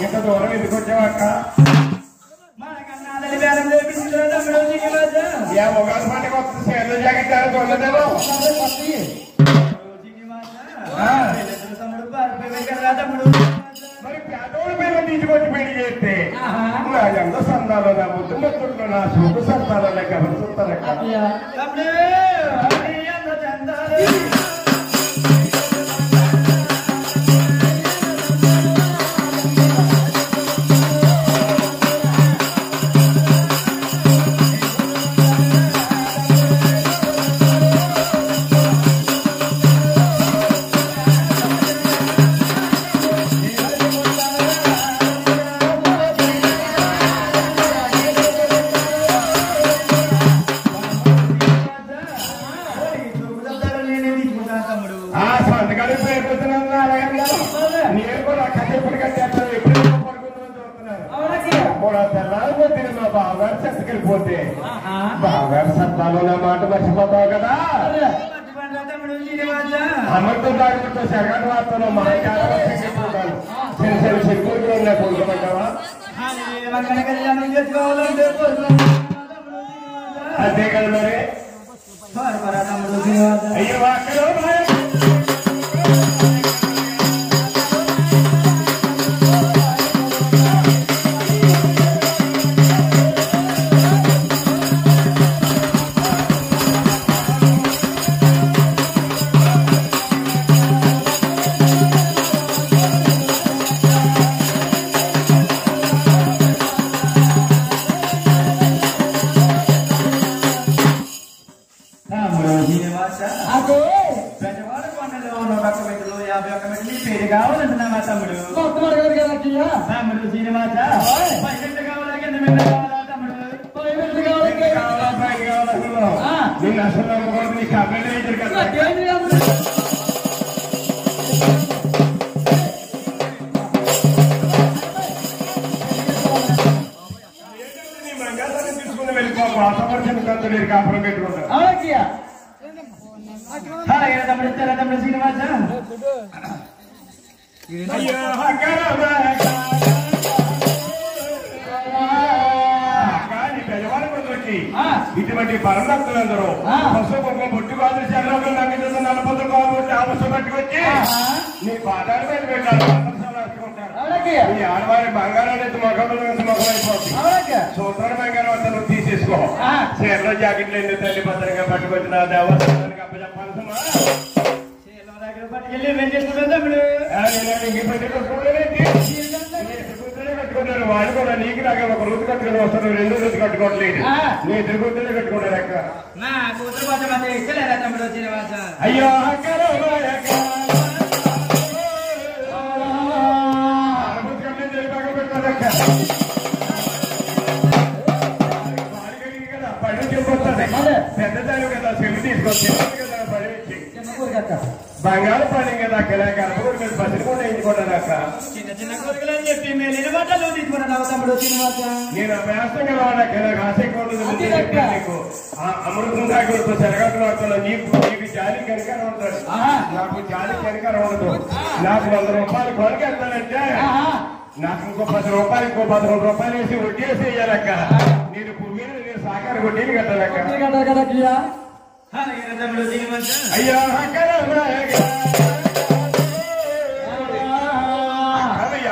ఇంత దూరం ఎందుకు వచ్చావక్క? ఉగాది పండుగ వస్తుంది, సేర్లు జాకెట్ చూడలేదేమో. మరి పేదోళ్ళ మీద తీసుకొచ్చి పెళ్లి చేస్తే నా ఎంత సందాలో నా ముద్దు ముద్దుట్లో నా చూపు సందాలో లెక్క ఎవరు చూస్తారక్క? చెట్టుకెళ్ళిపోతే బావగారు సత్తాలో నా మాట మర్చిపోతావు కదా. అమృతం తాగుతో సెగటు వార్తలో మా చిన్న చిన్న చెరుకులు ఉన్నాయి, కొనుక్కోమంటావా? అంతే కదా మరి. అయ్యో అక్కడ కావాలంటున్నా మా తమ్ముడు. తమ్ముడు శ్రీనివాస నిన్ను అసలు నమ్మకూడదు, నీకు అబ్బాయి అవుతారు కదా. నీ మంగళాన్ని తీసుకుని వెళ్ళిపోకు, అసపరిచిన కంత మీరు కాపురం పెట్టుకుంటారు. తమ్ముడు ఇచ్చారా తమ్ముడు శ్రీనివాస? ఇటువంటి పరమభక్తులందరూ పశువు కుంకుమ బొట్టు కాదు చంద్రబాబు నమ్మించిన నలపతులు కాబట్టి ఆ పుస్తకం పట్టుకొచ్చి నీ పాదాల మీద పెట్టాలి. ఈ ఆడవారి బంగారం అనేది మొగలైపోతుంది. సూత్రాల బంగారం అంతా నువ్వు తీసేసుకో. చీరల జాకెట్లు ఎన్ని తల్లి భద్రంగా పట్టుకొచ్చిన దేవస్థానానికి అప్పచెప్పాల్సిన పట్టుకెళ్ళి కట్టుకున్నారు. వాళ్ళు కూడా నీకు నాకు ఒక రోజు కట్టుకుని వస్తారు, రెండు రోజు కట్టుకోవట్లేదు. నీ ఇద్దరు కూతురే కట్టుకున్నారు అక్క. అయ్యో అక్క పడి చెప్పొస్తుంది. పెద్దదాని కదా చెల్లి తీసుకొచ్చి బంగారు పని కదా అక్కడ కనపూర్ మీరు బస్సులు కూడా వేయించుకుంటారు అక్క. చిన్న చిన్న కోరికలు అని చెప్పి మేలిన బట్టలు తీసుకున్నాను తమ్ముడు శ్రీనివాస. నేను అభ్యాసంగా వాడక ఆశకు నీకు అమృతం తాగుడుతో చెరగట్లు వాడుతున్నా. నీకు జాలి కనికరం ఉంటాడు, నాకు జాలి కనికరం ఉండదు. నాకు 100 రూపాయలు కొరకెళ్తానంటే నాకు ఇంకో 10 రూపాయలు, ఇంకో 11 రూపాయలు వేసి వడ్డీ వేసి వేయాలక్క. నేను పువ్వులు నేను సాకార వడ్డీని కట్టాలక్క. అయ్యా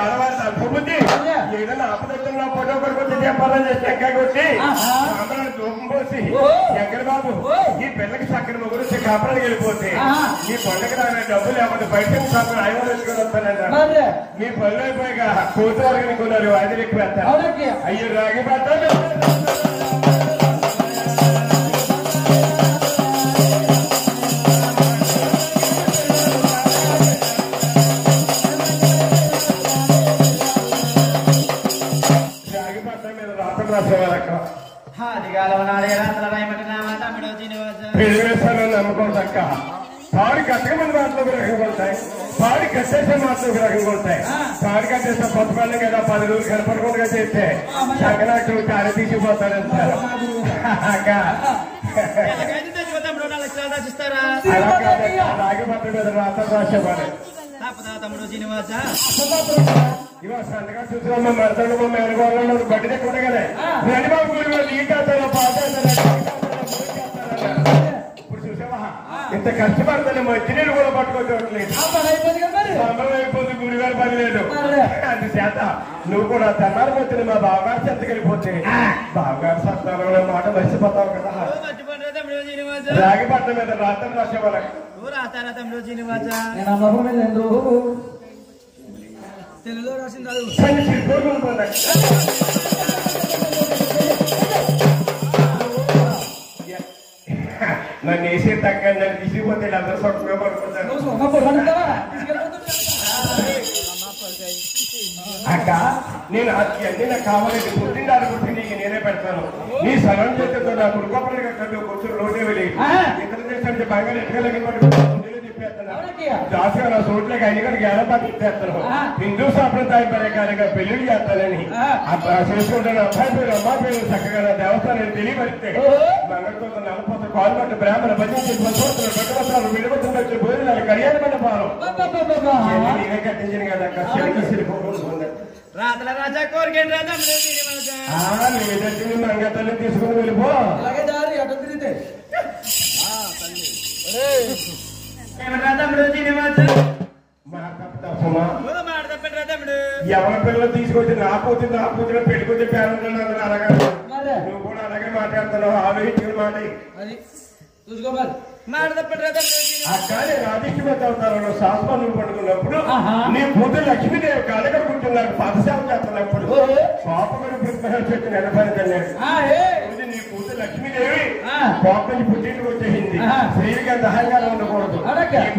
ఆడవారి తలుపుబుద్ధి ఏదైనా ఆపదల్లో ఫోటో కొడుకొచ్చి చెప్పాలని చెక్క కొట్టి దూపం పోసి ఎక్కడ బాబు ఈ పిల్లకి చక్కని ముగ్గురు వచ్చి కాపరానికి వెళ్ళిపోతే ఈ పండుగ రాని డబ్బులు లేకపోతే బయట కాపులు ఆయన తెచ్చుకొని వస్తానంట. మీ పనులు అయిపోయాక కూతురు వరకు కొన్నారు, ఐదులు ఎక్కువ వేస్తారు. అయ్యో రాగి పట్టాలి. నమ్మకూడదక్క. పాడి కట్టక మంది మాటలు గ్రహం కొడతాయి, పాడి కట్టేసే మాటలు గ్రహం కొడతాయి. పాడి కట్టేస్తే కొత్త పనులు కదా 10 రోజులు కనపడకుండా చేస్తే సంగనాటు చారి తీసిపోతాడంటారు. అలాగే పట్ల మీద రాత్రి రాసేవాడు తమ్ముడు శ్రీనివాస. ఇవాళ సంతగా చూసినమ్మా మరసండి మా మేనగోళ్ళు బట్టి దగ్గరగానే రణిబాబు గుడి నీకేస్తారా పాటేస్తారా ఇప్పుడు చూసావా ఇంత కష్టపడతాను మంచినీళ్ళు కూడా పట్టుకోవట్లేదు సంబరం అయిపోతుంది గుడిగారు పని లేదు అందుచేత నువ్వు కూడా తెల్లారి వచ్చింది మా బావగారు చెత్తకెళ్ళిపోతే బావగారు సత్తానంలో మాట మర్చిపోతావు కదా రాగిపట్నం మీద రాత్రి రాసే వాళ్ళకి తెలుగులో రాసింది నన్ను వేసే తగ్గ నన్ను తీసుకుపోతే అందరూ సొంతంగా పడుకుంటాను అక్క నేను అన్నీ నాకు కావాలంటే పుట్టింది అనుకుంటే నీకు నేనే పెడతాను నీ సరం చేస్తే నా కుడుకోపడిగా కట్టు కొంచెం రోడ్డే వెళ్ళి ఇతర దేశానికి బంగారు ఎక్కలకి జాస్గా నా చోట్లకి అయ్యగారికి ఏడపాటు ఇచ్చేస్తాను హిందూ సాంప్రదాయం ప్రకారంగా పెళ్లిళ్ళు చేస్తానని చేసుకుంటాను అబ్బాయి పేరు అమ్మాయి పేరు చక్కగా నా దేవస్థానం తెలియపరిస్తే మంగళతో నలపతి పాల్పట్టు బ్రాహ్మణ భజించి పశువులు విడవతులు వచ్చి భోజనాలు కళ్యాణ మండపాలు నేనే కట్టించిన కదా రాతల రాజా కోరికేంటి మంగతల్ని తీసుకుని వెళ్ళిపో ఎవరి పిల్లలు తీసుకొచ్చి నా కూతురు పెట్టుకొచ్చి పేరంటాను అలాగే నువ్వు కూడా అలాగే మాట్లాడుతున్నావు ఆలోచించుకుని అక్క నేను ఆదిత్యమతి అవుతాను శాస్త్రాలు పడుకున్నప్పుడు నీ కూతురు లక్ష్మీదేవి కలగ కూర్చున్నాడు పాఠశాల చేస్తున్నప్పుడు కోపమని ప్రిపేర్ చేసి నిలబడితన్నాడు నీ కూతురు లక్ష్మీదేవి కోపం పుట్టింటికి వచ్చేసింది స్త్రీలకి అంత అహంకారం ఉండకూడదు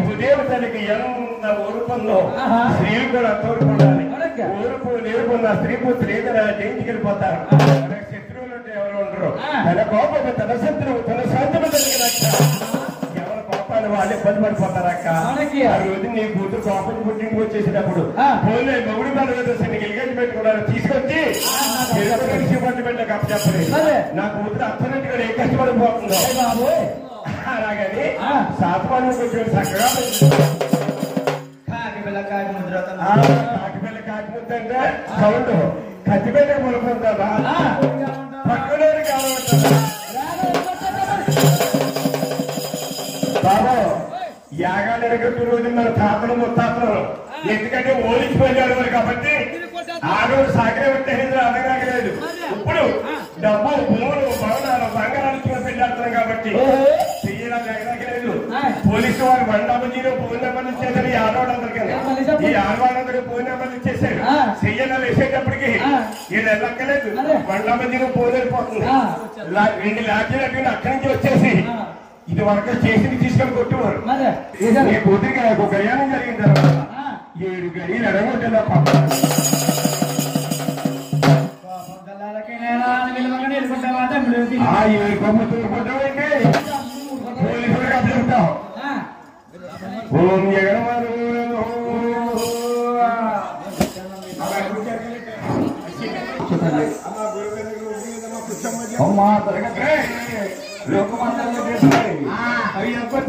భూదేవి తల్లికి ఎంత ఊరుకుందో స్త్రీలు కూడా తోడుకుండాలి ఊరుకు నేర్పున్న స్త్రీ పుత్రులు ఏదైనా జయించుకెళ్ళిపోతారు శత్రువులు అంటే ఎవరు ఉండరు తన కోపం తన శత్రువు తన శాంతము కలిగిన ఎవరి కోపాన్ని వాళ్ళు ఇబ్బంది పడిపోతారక్క ఆ రోజు నీ కూతురు కోపం పుట్టింటికి వచ్చేసినప్పుడు పోలే మగుడి బాధ గిలిగేసి పెట్టుకున్నారు తీసుకొచ్చి పట్టు పెట్టక చెప్పలేదు నా కూతురు అర్థనట్టుగా ఏ కష్టపడిపోతుందో అలాగని శాతమానం కొంచెం చక్కగా కాకిపిల్ల కాకిముద్ద అంటే సౌండ్ కత్తిపెట్ట మొలకుంటుందా పక్కలోని కావాలంటారా బాబు యాగాలు ఎరగట్టు రోజు మన తాతలు ముత్తాతలు ఎందుకంటే ఓలిచిపోయాడు వారు కాబట్టి ఆ రోజు సాగరే పెట్టేది అడగలేదు ఇప్పుడు డబ్బు భూములు భవనాలు బంగారాలు ఇచ్చిన పెళ్ళాడుతున్నాం కాబట్టి చెయ్యడానికి అడగలేదు పోలీసు వారు 1 0 ఫోన్ నెంబర్లు ఇచ్చేసారు ఈ ఆడవాళ్ళందరికీ ఈ ఆడవాళ్ళందరూ ఫోన్ నెంబర్లు ఇచ్చేసారు చెయ్యాలి వేసేటప్పటికి ఈయన వెళ్ళక్కలేదు 1 0 ఫోన్ వెళ్ళిపోతుంది 2 లాడ్జీలు అక్కడి నుంచి వచ్చేసి ఇది వరకు చేసి తీసుకొని కొట్టేవారు నీ కూతురికి నాకు గడియానం జరిగిన తర్వాత 7 గడియలు ఎడగొట్టేలా ఆ 7 కొమ్ము తూరుకుంటామంటే పోలీసులకు అప్పచెప్తాం ఓం జగన్మారు అమ్మా తరగతి లోకమంతా అవి ఎప్పుడు